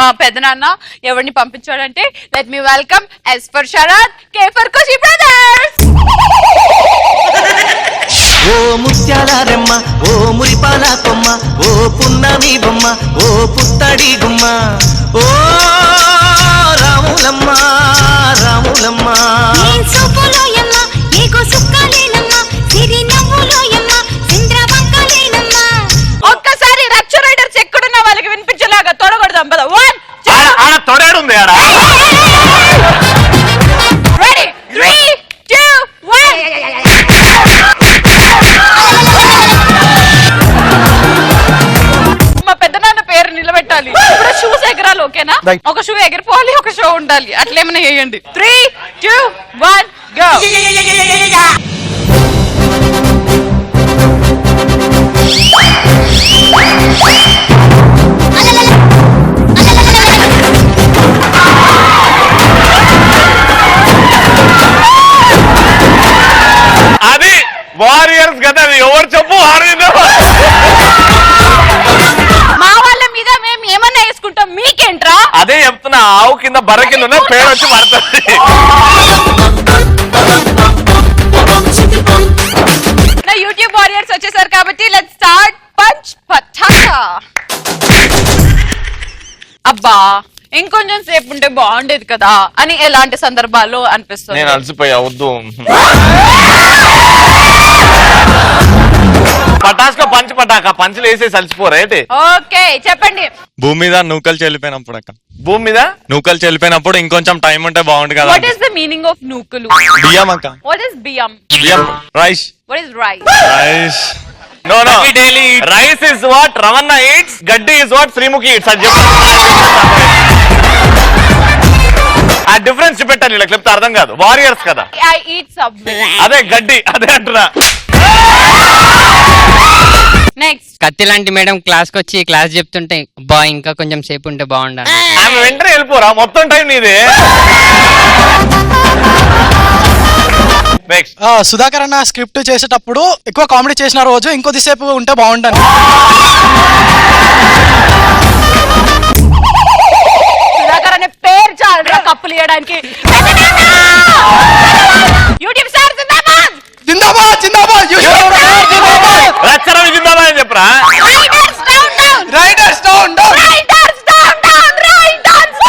మా పెదనాన్న ఎవరిని పంపించాడంటే let me welcome S for Sharath, K for Khushi brothers. ఓ ముత్యాల రెమ్మ, ఓ మురిపాల కొమ్మ, ఓ పున్నమి బొమ్మ, ఓ పుత్తడి గుమ్మ, ఓ రాములమ్మ రాములమ్మ. ఒక్కసారి రచ్చ రైడర్స్ ఎక్కడున్న వాళ్ళకి వినిపించేలాగా తొడగొడదాం పద. 1 తొడేడుంది ఆడ. రెడీ 3 2 1. మా పెద్దనాన్న పేరు నిలబెట్టాలి. ఇప్పుడు షూస్ ఎగరాలి, ఓకేనా? ఒక షూ ఎగిరిపోవాలి, ఒక షో ఉండాలి, అట్లేమన్నా చేయండి. 3 2 1 గో. అది వారియర్స్ కదా, అది ఎవరు చెప్పు. మా వాళ్ళ మీద మేము ఏమన్నా వేసుకుంటాం, మీకేంట్రా? అదే చెప్తున్నా, ఆవు కింద బర్ర కింద ఉన్న పేరు వచ్చి పడుతుంది. నా యూట్యూబ్ వారియర్స్ వచ్చేసారు కాబట్టి లెట్స్ స్టార్ట్ పంచ్ పటాకా. అబ్బా ఇంకొంచెం సేపు ఉంటే బాగుండేది కదా అని ఎలాంటి సందర్భాల్లో అనిపిస్తుంది? నేను అలసిపోయా, వద్దు. పటాస్కో పంచ్ పటాక, పంచులు వేసేసి అలసిపోరా ఏంటి? ఓకే చెప్పండి. భూమి మీద నూకలు చెల్లిపోయినప్పుడు అక్క, భూమి మీద నూకలు చెల్లిపోయినప్పుడు ఇంకొంచెం టైం ఉంటే బాగుండు కదా. What is the meaning of నూకలు? బియ్యం అక్క. వాట్ ఈస్ బియ్యం? బియ్యం rice. What is rice? Rice. No. Rice is what Ravanna eats, Gaddi is what Srimuki eats. ఆ డిఫరెన్స్ చూపెట్టాను ఇలా చెప్తే అర్థం కాదు. వారియర్స్ కదా. I eat subway. అదే గడ్డి, అదే అంటున్నా. నెక్స్ట్. కత్తి లాంటి మేడం క్లాస్ కి వచ్చి క్లాస్ చెప్తుంటే బా ఇంకా కొంచెం సేపు ఉంటే బాగుండాలి. ఆమె వెంటనే వెళ్ళిపోరా, మొత్తం టైం నీదే. నెక్స్ట్. సుధాకర్ అన్న స్క్రిప్ట్ చేసేటప్పుడు ఎక్కువ కామెడీ చేసిన రోజు ఇంకొద్దిసేపు ఉంటే బాగుంటాను. సుధాకర్ అనే పేరు చాలు కప్పులు ఇవ్వడానికి. యూట్యూబ్ సార్ జిందాబాద్. జిందాబాద్ జిందాబాద్. రచ్చరవి జిందాబాద్ అని చెప్పరా. Riders down down. Riders down down. Riders down down. Riders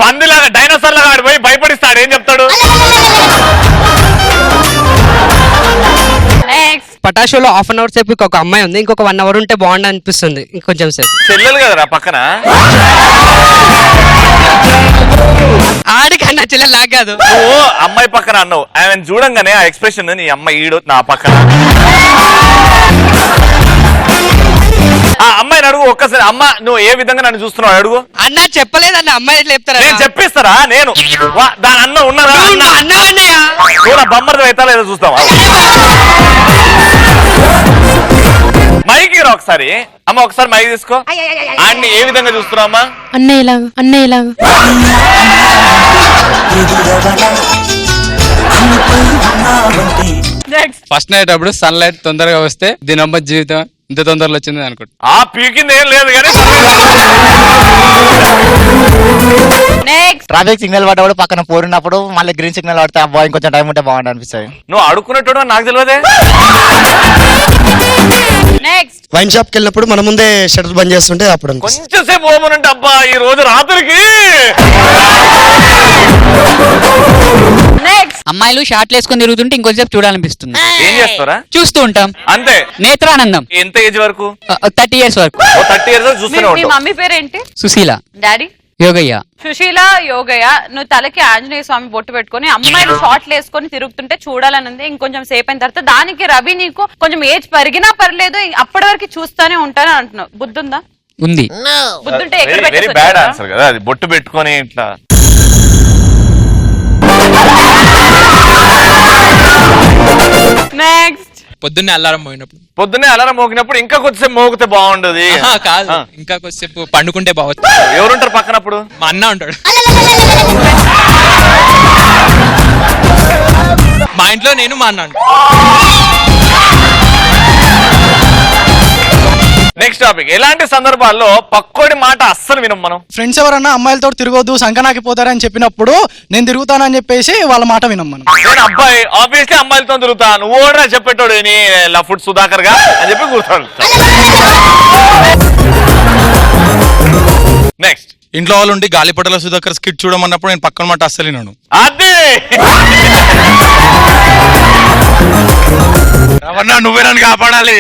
పందిలాగా డైనోసార్ లాగా ఆడిపోయి భయపడిస్తాడు, ఏం చెప్తాడు? నెక్స్ట్. పటాషోలో హాఫ్ అన్ అవర్ సేపు ఒక అమ్మాయి ఉంది, ఇంకొక 1 అవర్ ఉంటే బాగుండు అనిపిస్తుంది ఇంకొంచెం సేపు. చెల్లెలు కదరా పక్కన. ఆడికన్నా చెల్లెలు లాగా కాదు. నువ్వు అమ్మాయి పక్కన అన్నావు, ఆమె చూడంగానే ఆ ఎక్స్ప్రెషన్, నీ అమ్మాయి ఈడు నా పక్కన. ఆ అమ్మాయిని అడుగు ఒక్కసారి, అమ్మ నువ్వు ఏ విధంగా నన్ను చూస్తున్నావు అడుగు. అన్న చెప్పలేదన్న అమ్మాయి చెప్తారా? నేను చెప్పిస్తారా? నేను దాని అన్న ఉన్నారా? అన్నయ్య చూడ బొమ్మర్ది అవుతా లేదో చూస్తావా? మైకి రా ఒకసారి. అమ్మ ఒకసారి మైకి తీసుకో. ఆడిని ఏ విధంగా చూస్తున్నావు అమ్మా? అన్నయ్యలా. నెక్స్ట్. ఫస్ట్ నైట్ అప్పుడు సన్ లైట్ తొందరగా వస్తే దీనమ్మ జీవితం ఇంత తొందరలో వచ్చింది అనుకుంటా. ఆ పీకింది ఏం లేదు కానీ. నెక్స్ట్. ట్రాఫిక్ సిగ్నల్ పడ్డప్పుడు పక్కన పోరినప్పుడు మళ్ళీ గ్రీన్ సిగ్నల్ పడితే ఆ బాయ్ కొంచెం టైం ఉంటే బాగుంటుంది అనిపిస్తుంది. నువ్వు అడుక్కునేటోడు నాకు తెలియదే. నెక్స్ట్. వైన్ షాప్ కి వెళ్ళినప్పుడు మన ముందే షటర్ బంద్ చేస్తుంటే అప్పుడు కొంచెం సేపు ఓమనంటే అబ్బా ఈ రోజు రాత్రికి. నెక్స్ట్. అమ్మాయిలు షార్ట్లు వేసుకొని తిరుగుతుంటే ఇంకొంచెం చూడాలనిపిస్తుంది. ఏం చేస్తారా? చూస్తూ ఉంటాం అంతే. నేత్రానందం. ఎంత ఏజ్ వరకు? 30 years వరకు. 30 years చూస్తూనే మీ ఉంటావు. మమ్మీ పేరేంటి? సుశీల. డాడీ? యోగయ్య. సుశీల యోగయ్య. నువ్వు తలకి ఆంజనేయ స్వామి బొట్టు పెట్టుకుని అమ్మాయిలు షార్ట్లు వేసుకొని తిరుగుతుంటే చూడాలనుంది. ఇంకొంచెం సేపు అయిన తర్వాత దానికి రవి నీకు కొంచెం ఏజ్ పెరిగినా పర్లేదు అప్పటి వరకు చూస్తానే ఉంటానని అంటున్నావు. బుద్ధుందా? ఉంది. బుద్ధుంటే ఎక్కడ వెరీ బ్యాడ్ ఆన్సర్ కదా అది. బొట్టు పెట్టుకొని ఇట్లా. నెక్స్ట్. పొద్దున్నే అలారం మోగినప్పుడు ఇంకా కొద్దిసేపు మోగితే బాగుండదు. కాదు, ఇంకా కొద్దిసేపు పండుకుంటే బాగుంది. ఎవరుంటారు పక్కనప్పుడు? మా అన్న ఉంటాడు. మా ఇంట్లో నేను మా అన్న. నెక్స్ట్ టాపిక్, ఎలాంటి సందర్భాల్లో పక్కోడి మాట అస్సలు వినం మనం? ఫ్రెండ్స్ ఎవరన్నా అమ్మాయిలతో తిరగొద్దు సంకనాకి పోతారని చెప్పినప్పుడు నేను తిరుగుతానని చెప్పేసి వాళ్ళ మాట వినం మనం. నేను అబ్బాయి ఆబ్వియస్లీ అమ్మాయిలతో తిరుగుతా, నువ్వు ఓడరా చెప్పేటోడు నీ లఫుడ్ సుధాకర్ గా అని చెప్పి కూర్చోడు. నెక్స్ట్, ఇంట్లో వాళ్ళు ఉండి గాలిపటల సుధాకర్ స్కిట్ చూడమన్నప్పుడు నేను పక్కన మాట అస్సలు వినను. అదే రవణ నువ్వే నన్ను కాపాడాలి.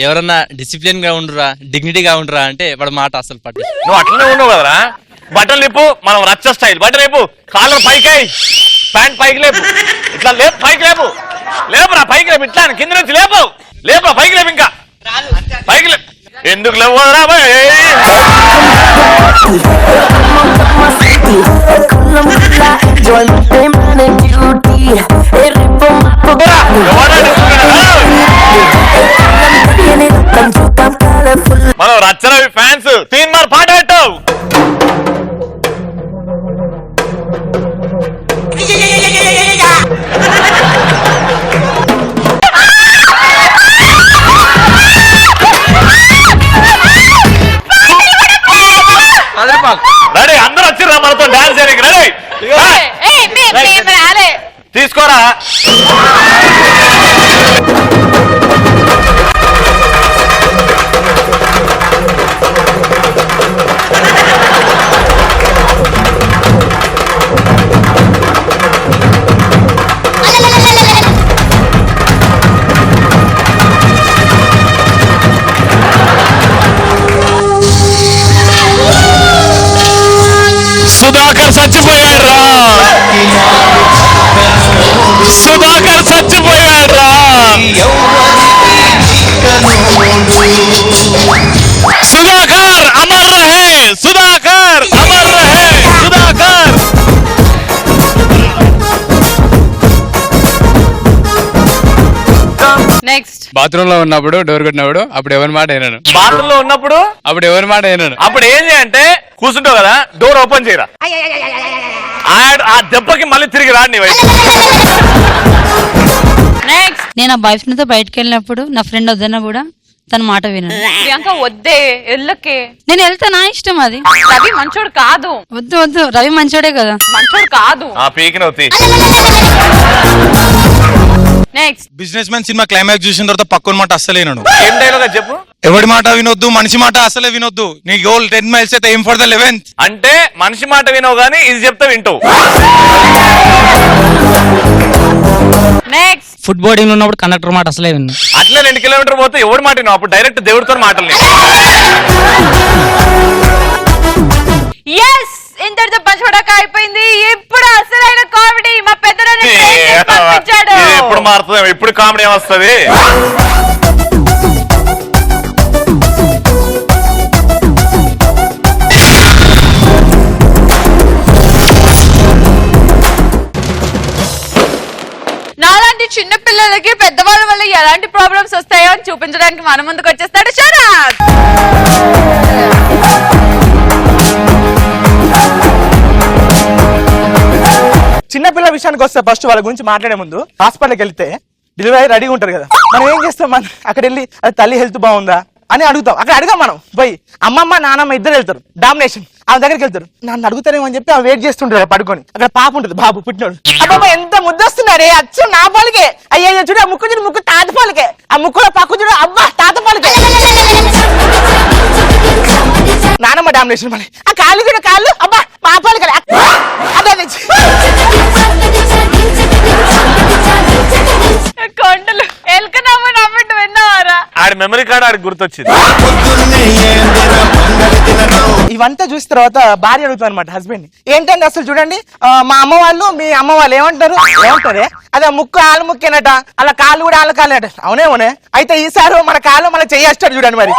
ఎవరన్నా డిసిప్లిన్ గా ఉండురా, డిగ్నిటీగా ఉండురా అంటే వాడు మాట అసలు పట్టు. నువ్వు అట్లనే ఉన్నావు కదరా. బట్టలు లేపు, మనం రచ్చ స్టైల్. బట్టలు లేపు, కాళ్ళ పైకి, ప్యాంట్ పైకి లేపు, ఇట్లా లేపు, పైకి లేపు, లేపురా పైకి లేపు, ఇట్లా కింద నుంచి లేపు, లేపు పైకి లేపు, ఇంకా పైకి లేపు. ఎందుకు లేవురా బాయ్? మనం రచ్చరవి ఫ్యాన్స్. తీన్ మార్ పాట పెట్టావు. రెడీ, అందరూ వచ్చిర్రా మనతో డాన్స్ చేయడానికి. రెడీ, తీసుకోరా. సుధాకర్ చచ్చిపోయాడ్రా, సుధాకర్ చచ్చిపోయాడ్రా. సుధాకర్ అమర్ రహే, సుధాకర్ అమర్ రహే, సుధాకర్. నెక్స్ట్, బాత్రూమ్ లో ఉన్నప్పుడు డోర్ కొట్టినప్పుడు అప్పుడు ఎవరి మాట అయినాను, బాత్రూమ్ లో ఉన్నప్పుడు అప్పుడు ఎవరి మాట అయినాను. అప్పుడు ఏం చేయంటే కూర్చుంటావు కదా, డోర్ ఓపెన్ చేయరా. ఆ దెబ్బకి మళ్ళీ తిరిగి రాడు నీ వైపు. నెక్స్ట్. నేను ఆ బాయ్ ఫ్రెండ్ తో బయటకు వెళ్ళినప్పుడు నా ఫ్రెండ్ వద్దన్నా కూడా తన మాట వినను. ప్రియాంక వద్దే, ఎల్లకే. నేను వెళ్తా, నా ఇష్టం అది. రవి మంచోడు కాదు. వద్దు వద్దు, రవి మంచోడే కదా. మంచోడు కాదు. ఆ పీకినవుతి. Next, businessman cinema climax చూసిన తర్వాత పక్కన మాట అస్సలు వినను. ఏం డైలాగ్ చెప్పు. ఎవడి మాట వినొద్దు, మనిషి మాట అసలే వినొద్దు. నీ గోల్ 10 miles అయితే ఎయిమ్ ఫర్ ద 11th. అంటే మనిషి మాట వినవు గానీ ఇది చెప్తే వింటావు. నెక్స్ట్, ఫుడ్ బోర్డింగ్ లో ఉన్నప్పుడు కండక్టర్ మాట అసలే విన్ను. అట్లే 2 కిలోమీటర్ పోతే ఎవడు మాట వినవు, అప్పుడు డైరెక్ట్ దేవుడితో మాటలు. ఎస్, ఇంతటితో పంచబడక అయిపోయింది. ఇప్పుడు అసలైన కామెడీ మా పెద్దనాన్న పంపించాడు. ఎప్పుడు మారుతుంది, ఎప్పుడు కామెడీ వస్తుంది. నాలాంటి చిన్న పిల్లలకి పెద్దవాళ్ళ వల్ల ఎలాంటి ప్రాబ్లమ్స్ వస్తాయో అని చూపించడానికి మన ముందుకు వచ్చేస్తాడు శరత్. చిన్నపిల్ల విషయానికి వస్తే ఫస్ట్ వాళ్ళ గురించి మాట్లాడే ముందు హాస్పిటల్కి వెళ్తే డెలివరీ రెడీగా ఉంటారు కదా, మనం ఏం చేస్తాం, మనం అక్కడ వెళ్ళి అది తల్లి హెల్త్ బాగుందా అని అడుగుతాం. అక్కడ అడగాం మనం పోయి, అమ్మమ్మ నానమ్మ ఇద్దరు వెళ్తారు డామినేషన్, ఆమె దగ్గరికి వెళ్తారు. నన్ను అడుగుతారేమో అని చెప్పి ఆమె వెయిట్ చేస్తుంటారు పడుకొని. అక్కడ పాప ఉంటుంది, బాబు పుట్టినోడు. అబ్బాబా ఎంత ముద్దొస్తున్నారే, అచ్చు నా పాలకే. అయ్యో చూడు, ఆ ముక్కు చూడు, ముక్కు తాత పాలకే. ఆ ముక్కులో పక్కు చూడు, అబ్బా తాత పాలకే. నానమ్మ డామినేషన్ మళ్ళీ ఆ కాళ్ళు చూడు, కాళ్ళు అబ్బా మా పాలకే. అదే కొండలు ఎల్కనమ్మ నమ్మిట్టు విన్నావారా? ఆడి మెమరీ కార్డ్ ఆడికి గుర్తొచ్చింది. ఇవంతా చూసిన తర్వాత భార్య అడుగుతాను అనమాట హస్బెండ్ ఏంటంటే అసలు చూడండి మా అమ్మ వాళ్ళు మీ అమ్మ వాళ్ళు ఏమంటారే అదే ముక్కు ఆలు ముక్కేనట అలా కాళ్ళు కూడా ఆళ్ళ కాళ్ళట అవునే అయితే ఈసారి మన కాళ్ళు మన చెయ్యేస్తాడు చూడండి మరి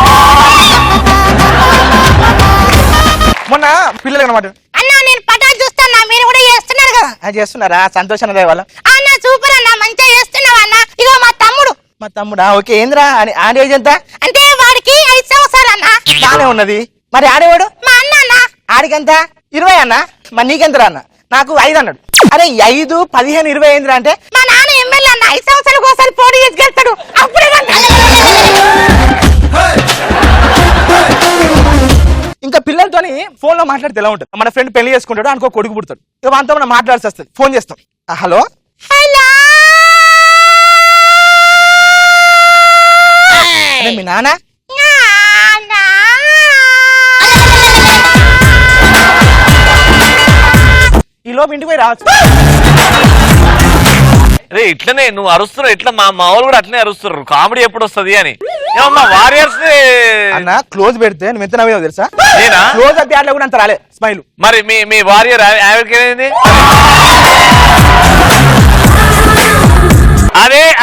మొన్న పిల్లలు అనమాట అన్న నేను పటాలు చూస్తాను మీరు కూడా చేస్తున్నారు కదా అది చేస్తున్నారా సంతోషం అదే వాళ్ళ అన్న సూపర్ అన్న మంచిగా చేస్తున్నావు అన్న ఇగో మా తమ్ముడా ఓకే ఏంద్రా అని ఆడేజ్ ఎంత అంటే వాడికి 5 సంవత్సరాలు అన్న బానే ఉన్నది మరి ఆడేవాడు మా అన్న అన్న ఆడికెంత 20 అన్న మరి నీకెంతరా అన్న నాకు 5 అన్నాడు అరే 5, 15, 20 ఏంద్రా అంటే మా నాన్న ఎమ్మెల్యే అన్న 5 సంవత్సరాలకు ఒకసారి పోటీ చేసి గెలుస్తాడు అప్పుడే ఇంకా పిల్లలతోని ఫోన్ లో మాట్లాడితే ఎలా ఉంటుంది మన ఫ్రెండ్ పెళ్లి చేసుకుంటాడు అనుకో కొడుకు పుడతాడు ఇక అంతా మనం మాట్లాడాల్సి వస్తుంది ఫోన్ చేస్తాం హలో హలో అరే మీ నాన్న ఈ లోపు ఇంటికి పోయి రావచ్చు రే ఇట్లనే నువ్వు అరుస్తున్నావు ఇట్లా మా వాళ్ళు కూడా అట్లనే అరుస్తున్నారు కామెడీ ఎప్పుడు వస్తుంది అని ఏమమ్మా వారియర్స్ అన్న క్లోజ్ పెడితే నువ్వు ఎంత నవ్వేవో తెలుసా నేనా క్లోజ్ అప్ యాడ్లో కూడా అంత రాలే స్మైల్ మరి మీ వారియర్ ఆవిడకేమైంది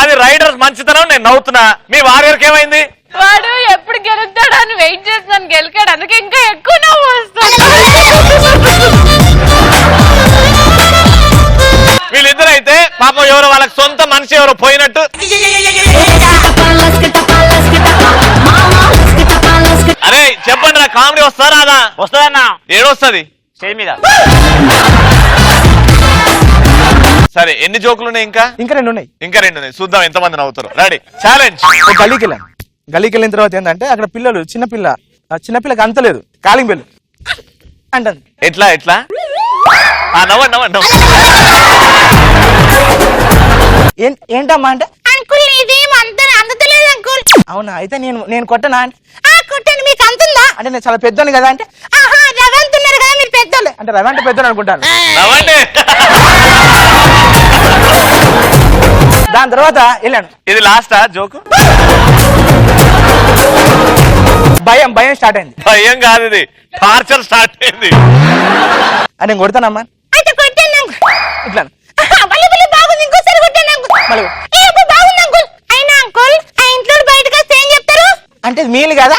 అది రైడర్స్ మంచితనం నేను నవ్వుతున్నా మీ వారియర్కి ఏమైంది వాడు ఎప్పుడు గెలుస్తాడు అని వెయిట్ చేస్తున్నాను గెలికాడు అందుకే ఇంకా ఎక్కువ నవ్వు వస్తుంది వీళ్ళిద్దరు అయితే పాపం ఎవరో వాళ్ళకి సొంత మనిషి ఎవరో పోయినట్టు అరే చెప్పండి రా కామెడీ వస్తారా అదా వస్తుందన్నా ఏడొస్తుంది స్టేజ్ మీద సరే ఎన్ని జోకులు ఉన్నాయి ఇంకా 2 ఉన్నాయి ఇంకా 2 ఉన్నాయి చూద్దాం ఎంతమంది నవ్వుతారు రెడీ ఛాలెంజ్ గల్లీకి వెళ్ళిన తర్వాత ఏంటంటే అక్కడ పిల్లలు చిన్నపిల్లకి అంతలేదు కాలింగ్ బెల్ అంటుంది ఎట్లా నవ్వండి ఏంటమ్మా అంటే అంకుల్ ఇది అందలేదు అంకుల్ అవునా అయితే నేను కొట్టనా అంటే కొట్టండి మీకు అంతుందా అంటే నేను చాలా పెద్దోని కదా అంటే ఆహా రవి అంటున్నారు కదా మీరు పెద్దోళ్ళు అంటే రవి అంటే పెద్దోని అనుకుంటాను నవ్వండి దాని తర్వాత వెళ్ళాను ఇది లాస్టా జోకు భయం స్టార్ట్ అయింది భయం కాదు ఇది టార్చర్ స్టార్ట్ అయింది అని నేను కొడతానమ్మా అయితే కొట్టండి ఇట్లా బాగుంది ఇంకోసారి కొట్టండి మళ్ళీ బాగుంది అంకుల్ అయినా అంకుల్ ఆ ఇంట్లో బయటకు వస్తే ఏం చెప్తారు అంటే మీలు కదా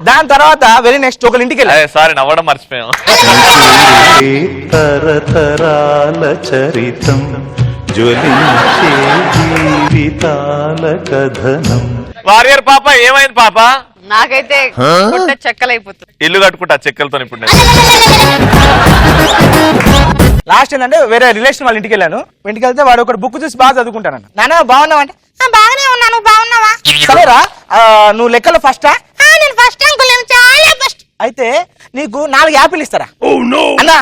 దాని తర్వాత వెరీ నెక్స్ట్ ఒకళ్ళ ఇంటికి వెళ్ళి సారీ నవ్వడం మర్చిపోయాం తరతరాల చరితం జ్వలించే జీవితాల కథనం వారియర్ పాప ఏమైంది పాప నాకైతే చెక్కలైపోతుంది ఇల్లు కట్టుకుంటా చెక్కలతో ఇప్పుడు నేను లాస్ట్ ఏంటంటే వేరే రిలేషన్ వాళ్ళ ఇంటికి వెళ్ళాను ఇంటికి వెళ్తే వాడు ఒక బుక్ చూసి బాగా చదువుకుంటాను నాన్న బాగున్నావు అంటే బాగానే ఉన్నా నువ్వు బాగున్నావా సరేరా నువ్వు లెక్కలో ఫస్టా నేను ఫస్ట్ అంకుల్ నేను చాలా ఫస్ట్ అయితే నీకు 4 యాపిల్ ఇస్తారా అన్నా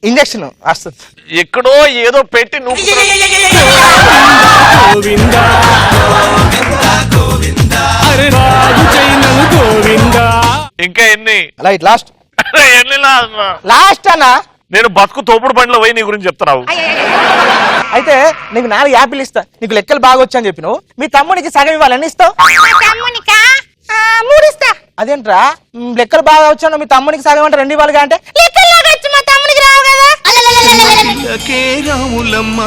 ఇంజక్షన్ వస్తుంది ఎక్కడో ఏదో పెట్టి నువ్వు ఇంకా ఎన్ని రైట్ లాస్ట్ ఎన్ని లాస్ట్ అన్నా నేను బతుకు తోపుడు బండిలో పోయి నీ గురించి చెప్తున్నావు అయితే నీకు 4 యాపిల్ ఇస్తా నీకు లెక్కలు బాగా వచ్చని చెప్పి నువ్వు మీ తమ్మునికి సగం ఇవ్వాలని ఇస్తావు తమ్మునికా 3 ఇస్తా అదేంట్రా లెక్కలు బాగా వచ్చాను మీ తమ్మునికి సగం అంటే 2 ఇవ్వాలిగా అంటే లెక్కల్లాగొచ్చు మా తమ్మునికి రావు కదా రాములమ్మ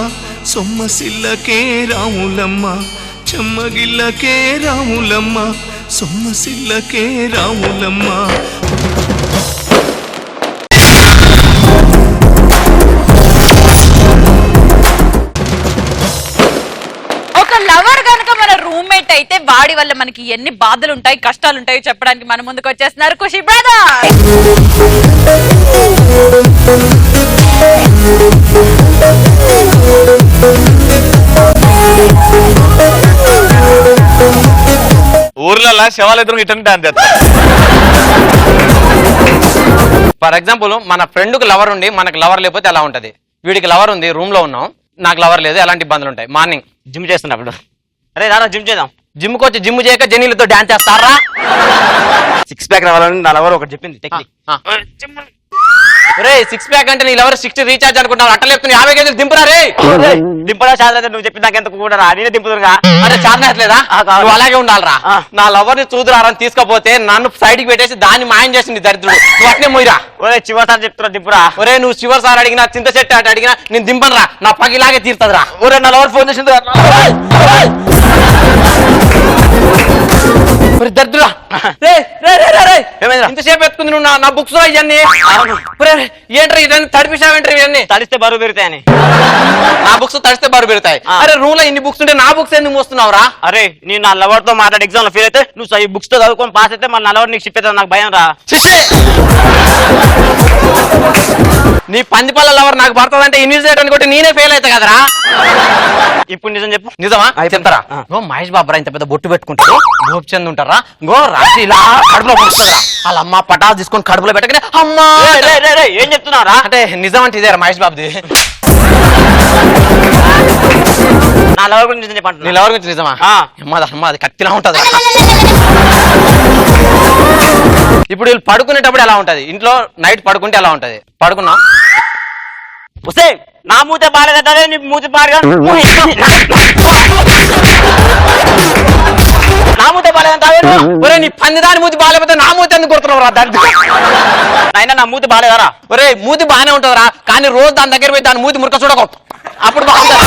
సొమ్మసిల్లకే రాములమ్మ చెమ్మగిల్లకే రాములమ్మ సొమ్మసిల్లకే రాములమ్మ ఒక లవర్ గనుక మన రూమ్మేట్ అయితే వాడి వల్ల మనకి ఎన్ని బాధలు ఉంటాయి కష్టాలు ఉంటాయో చెప్పడానికి మన ముందుకు వచ్చేస్తున్నారు ఖుషి బ్రదర్ ఊర్లలో శవాలు ఎదురు ఇటంటే అంతే ఫర్ ఎగ్జాంపుల్ మన ఫ్రెండ్ కు లవర్ ఉండి మనకు లవర్ లేకపోతే ఎలా ఉంటది వీడికి లవర్ ఉంది రూమ్ లో ఉన్నాం నాకు లవర్ లేదు ఎలాంటి ఇబ్బందులు ఉంటాయి మార్నింగ్ జిమ్ చేస్తున్నప్పుడు అరే దాదా జిమ్ చేద్దాం జిమ్ కి వచ్చి జిమ్ చేయక జనీలతో డాన్స్ చేస్తారా 6 ప్యాక్ రావాలని నా లవర్ ఒకటి చెప్పింది టెక్నిక్ రే 6 ప్యాక్ అంటే నీ లవర్ 60 రీఛార్జ్ అనుకుంటావు అట్ట లేపుతున్నా 50 కేజీలు దింపురా రే దింపడా చాదరైతే నువ్వు చెప్పి నాకు ఎంత కూడా నేనే దింపుతున్నా అంటే చాలట్లేదా నువ్వు అలాగే ఉండాలరా నా లవర్ ని చూదురా అని తీసుకపోతే నన్ను సైడ్ కి పెట్టేసి దాన్ని మాయం చేసింది దరిద్రుడు నువ్వు అట్నే మొయ్యరా ఒరే చివరిసారి చెప్తున్నా దింపురా ఒరే నువ్వు శివర్ సార్ అడిగినా చింత చెట్టు అటు అడిగినా నేను దింపనరా నా పగిలాగే తీరుతుందిరా ఒరే నా లవర్ ఫోన్ చేసింది దరిద్రుడా ఇంతసేపు ఎత్తుకుంది నువ్వు నా బుక్స్ ఇవన్నీ ఏంట్రా ఇవన్నీ తడిపిసావేంట్రీ ఇవన్నీ తడిస్తే బరువు పెరుగుతాయని నా బుక్స్ తడిస్తే బరువు పెడతాయి అరే రూమ్ లో ఇన్ని బుక్స్ ఉంటే నా బుక్స్ ఎందుకు మోస్తున్నావురా అరే నేను నా లవర్ తో మాట్లాడి ఎగ్జామ్ లో ఫెయిల్ అయితే నువ్వు ఈ బుక్స్ తో చదువుకొని పాస్ అయితే మన లవర్ నీకు చెప్పేది నాకు భయం రా నీ పందిపల్ల లవర్ నాకు పడుతుందంటే ఇన్విజిలేట్ అనుకుంటే నేనే ఫెయిల్ అవుతా కదరా ఇప్పుడు నిజం చెప్పు నిజమా చెప్తారా గో మహేష్ బాబురా ఇంత పెద్ద బొట్టు పెట్టుకుంటారు గోపిచంద్ ఉంటారా గో రాత్రి ఇలా కడుపులో పుడుతుందా వాళ్ళ అమ్మ పటాలు తీసుకొని కడుపులో పెట్టగానే అమ్మా ఏం చెప్తున్నారా అంటే నిజం అంటే ఇదేరా మహేష్ బాబుది నా లవర్ గురించి నిజం చెప్పండి నీ లవర్ గురించి నిజమా అమ్మ అది కత్తిలా ఉంటది ఇప్పుడు వీళ్ళు పడుకునేటప్పుడు ఎలా ఉంటది ఇంట్లో నైట్ పడుకుంటే ఎలా ఉంటది పడుకున్నా వస్తే నా మూత బాగాలేదంటే నీ మూత బాగా నా మూత బాగాలేదంటే నీ పందిదాని మూతి బాగాలేకపోతే నా మూతి ఎందుకు కొడుతున్నావు రా దాన్ని అయినా నా మూత బాగాలేదారా ఒరే మూతి బాగానే ఉంటుందిరా కానీ రోజు దాని దగ్గర పోయి దాని మూతి మురక చూడకూడదు అప్పుడు బాగుంటుంది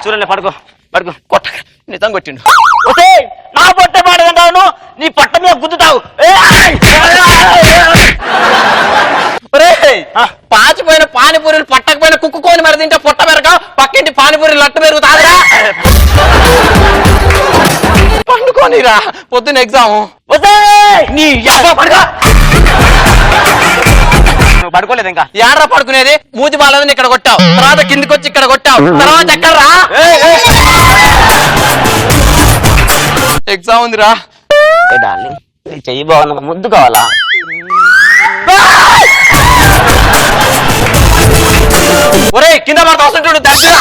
చూడండి పడుకో పడుకో కొట్ట నిజం కొట్టిండు వస్తే నా పొట్ట బాగాలేదంటావు నీ పొట్ట మీద గుద్దుతావు పాచిపోయిన పానీపూరీలు పట్టకపోయిన కుక్కుకొని మరి తింటే పొట్ట పెరక పక్కింటి పానీపూరీలు లట్టు పెరుగుతాదిరా పండుకోనిరా పొద్దున్న ఎగ్జామ్ నీ పడుకోలేదు ఇంకా యాడ్రా పడుకునేది మూతి బాలేదని ఇక్కడ కొట్టావు తర్వాత కిందికి వచ్చి ఇక్కడ కొట్టావు తర్వాత ఎక్కడరా ఎగ్జామ్ ఉందిరా డార్లింగ్ నీ చెయ్యి బాగున్నా ముద్దు కావాలా ఒరే కింద పడతా వస్తుంటాడు దర్శన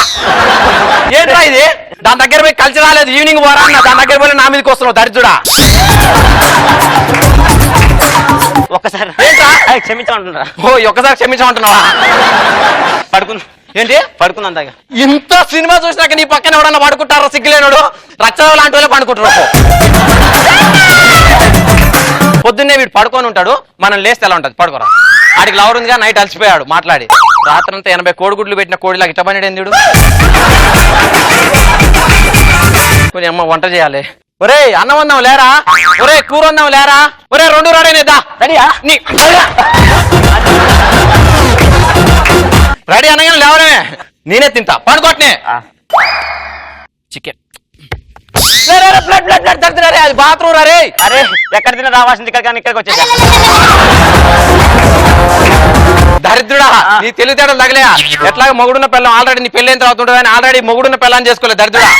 ఏంట్రా ఇది దాని దగ్గర పోయి కలిసి రాలేదు ఈవినింగ్ పోరా అన్న దాని దగ్గర పోయి నా మీదకి వస్తున్నావు దరిద్రుడా ఒక్కసారి ఏంట్రా క్షమించమంటున్నారా ఒక్కసారి క్షమించమంటున్నావా పడుకుందా ఏంటి పడుకుందా ఇంత సినిమా చూసినాక నీ పక్కన ఎవడన్నా పడుకుంటారా సిగ్గులేనాడు రచ్చ లాంటి వాళ్ళే పడుకుంటారు పొద్దున్నే వీడు పడుకొని ఉంటాడు మనం లేస్తే ఎలా ఉంటది పడుకోరా ఆడికి లవర్ ఉందిగా నైట్ అలసిపోయాడు మాట్లాడి రాత్రంతా 80 కోడిగుడ్లు పెట్టిన కోడిలాగా ఇట్ట పని ఏంది కొంచెం అమ్మ వంట చేయాలి ఒరే అన్నం వందాం లేరా ఒరే కూర వందాం లేరా ఒరే 2 రెడీనేద్దా రెడీ అనగానే లేవడమే నేనే తింటా పడుకోట్నే చికెన్ అది బాత్రూమ్ రే అరే ఎక్కడ తిన్నా రావాల్సింది ఇక్కడ కానీ ఇక్కడికి వచ్చేసా దరిద్రుడా నీ తెలివితేటలు తగలేయా ఎట్లాగ మొగుడున్న పిల్లం ఆల్రెడీ నీ పెళ్ళైన తర్వాత ఉంటుంది అని ఆల్రెడీ మొగుడున్న పిల్లని చేసుకోలేదు దరిద్రుడా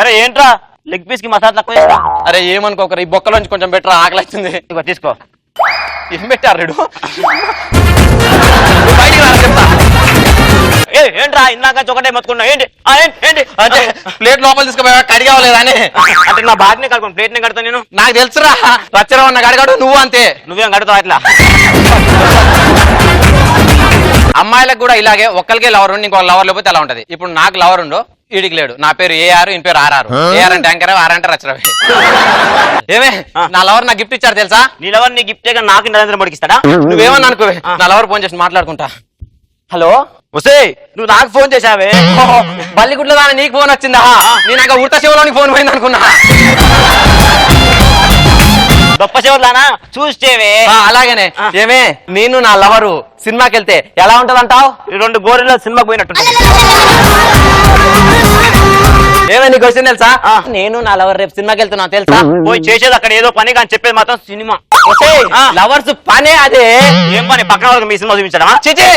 అరే ఏంట్రా లెగ్ పీస్ కి మసాలా తక్కువ అరే ఏమనుకోకరా ఈ బొక్కలోంచి కొంచెం బెటర్ ఆకలి వచ్చింది ఇదిగో తీసుకో ఏం పెట్టారు రెడు బయటికి రా చెప్తా ఏంట్రా ఇందాక ఒకటే మొత్తుకున్నా ఏంటి ఏంటి అంటే ప్లేట్ లోపల తీసుకుపోయా కడిగావలేదా అని అంటే నా బాటిని కడుకోను ప్లేట్ ని కడతా నేను నాకు తెలుసురా రచ్చరావు ఉన్న కడిగాడు నువ్వు అంతే నువ్వేం కడతావు అట్లా అమ్మాయిలకు కూడా ఇలాగే ఒక్కరికే లవర్ ఉండి ఇంకో లవర్ లేకపోతే ఎలా ఉంటది ఇప్పుడు నాకు లవర్ ఉండు వీడికి లేడు నా పేరు ఏఆర్ ఈయన పేరు ఆర్ఆర్ ఏఆర్ అంటే యాంకర్ ఆర్ అంటే రచ్చరవి ఏమే నా లవర్ నాకు గిఫ్ట్ ఇచ్చారు తెలుసా నీ లవర్ నీ గిఫ్ట్ నాకు నరేంద్ర మోడీకి ఇస్తాడా నువ్వేమన్నా అనుకో నా లవర్ ఫోన్ చేసి మాట్లాడుకుంటా హలో వస్తే నువ్వు నాకు ఫోన్ చేసావే బల్లిగుడ్ల దాని నీకు ఫోన్ వచ్చిందా నేను అక్కడ ఉడత శివలోనికి ఫోన్ పోయింది అనుకున్నా గొప్ప శివర్లానా చూస్తేవే అలాగనే ఏమే నేను నా లవరు సినిమాకి వెళ్తే ఎలా ఉంటది అంటావు 2 గోరెల్లో సినిమాకి పోయినట్టు ఏమే నీకు వచ్చింది తెలుసా నేను నా లవర్ రేపు సినిమాకి వెళ్తున్నా తెలుసా పోయి చేసేది అక్కడ ఏదో పని కానీ చెప్పేది మాత్రం సినిమా లవర్స్ పనే అదే ఏం పని పక్కన వాళ్ళకి మీ సినిమా చూపించడా చిచి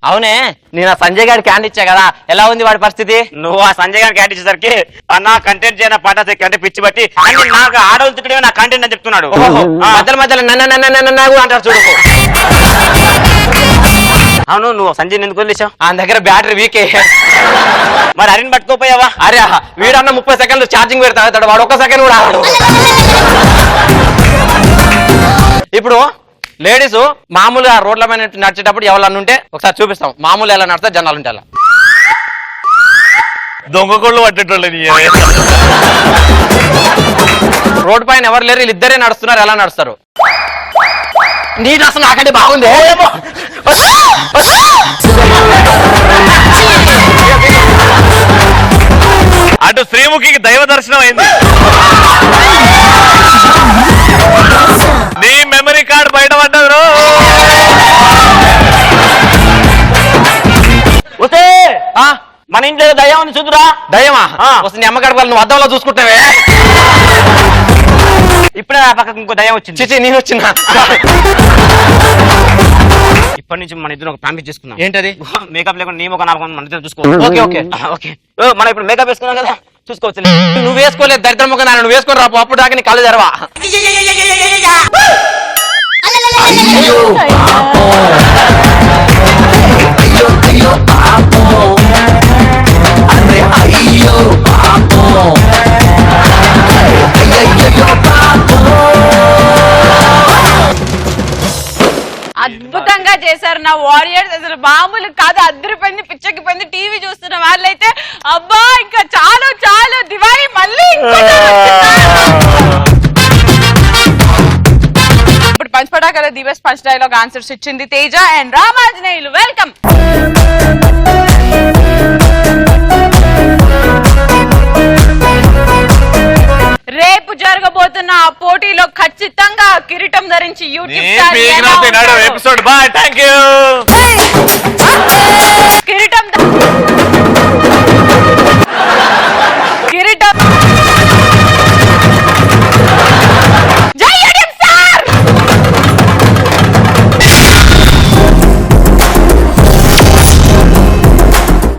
అవునే నేను ఆ సంజయ్ గారి క్యాండ్ ఇచ్చా కదా ఎలా ఉంది వాడి పరిస్థితి నువ్వు ఆ సంజయ్ గారికి క్యాంట్ ఇచ్చేసరికి అన్న కంటెంట్ చేయన పాట అంటే పిచ్చి బట్టి నాకు ఆడవుతుడే నా కంటెంట్ అని చెప్తున్నాడు మధ్యలో మధ్యలో నన్ను అంటారు చూడు అవును నువ్వు సంజయ్ ఎందుకు వదిలేసావు? ఆయన దగ్గర బ్యాటరీ వీకే. మరి అరిని పట్టుకోపోయావా? అరే వీడన్న 30 సెకండ్లు ఛార్జింగ్ పెడతాడు, వాడు 1 సెకండ్ కూడా ఆడు. ఇప్పుడు లేడీస్ మామూలుగా రోడ్ల మీద నడిచేటప్పుడు ఎవరన్నా ఉంటే ఒకసారి చూపిస్తాం. మామూలు ఎలా నడుస్తారు, జనాలు ఉంటే అలా. దొంగ కొళ్ళు పట్టేటోళ్ళు రోడ్డు పైన ఎవరు లేరు, వీళ్ళిద్దరే నడుస్తున్నారు. ఎలా నడుస్తారు? నీకు అసలు నాకంటే బాగుంది. అటు శ్రీముఖికి దైవ దర్శనం అయింది. నీ మెమరీ కార్డ్ బయట పడ్డదు. మన ఇంట్లో దయ్యం ఉంది చూదురా. దయ్యమా? వస్తుంది నీ అమ్మగారి వాళ్ళు, నువ్వు అద్దంలో చూసుకుంటావే. ఇప్పుడే ఆ పక్కకు ఇంకో దయ్యం వచ్చింది. చిచి నేను వచ్చినా. ఇప్పటి నుంచి మన ఇద్దరు ఒక ప్రామిస్ చేసుకున్నాం. ఏంటది? మేకప్ లేకుండా నీ ఒక 4 మంది మన ఇద్దరు చూసుకోవచ్చు. ఓకే ఓకే ఓకే మనం ఇప్పుడు మేకప్ వేసుకున్నాం కదా, చూసుకోవచ్చు. నువ్వు వేసుకోలేదు దరిద్రం ముఖం, నువ్వు వేసుకొని రాపు, అప్పుడు దాకా నీ కళ్ళు తెరవా. అద్భుతంగా చేశారు నా వారియర్స్. అసలు మామూలు కాదు, అద్దరిపోయింది, పిచ్చెక్కిపోయింది. టీవీ చూస్తున్న వాళ్ళైతే అబ్బా ఇంకా చాలు చాలు దివాళీ మళ్ళీ. ఇప్పుడు పంచపటాకల దివస్ పంచ్ డైలాగ్ ఆన్సర్స్ ఇచ్చింది తేజ అండ్ రామాంజనేయులు. వెల్కమ్. రేపు జరగబోతున్న ఆ పోటీలో ఖచ్చితంగా కిరీటం ధరించి ఎపిసోడ్ బాయ్. Thank you. కిరీటం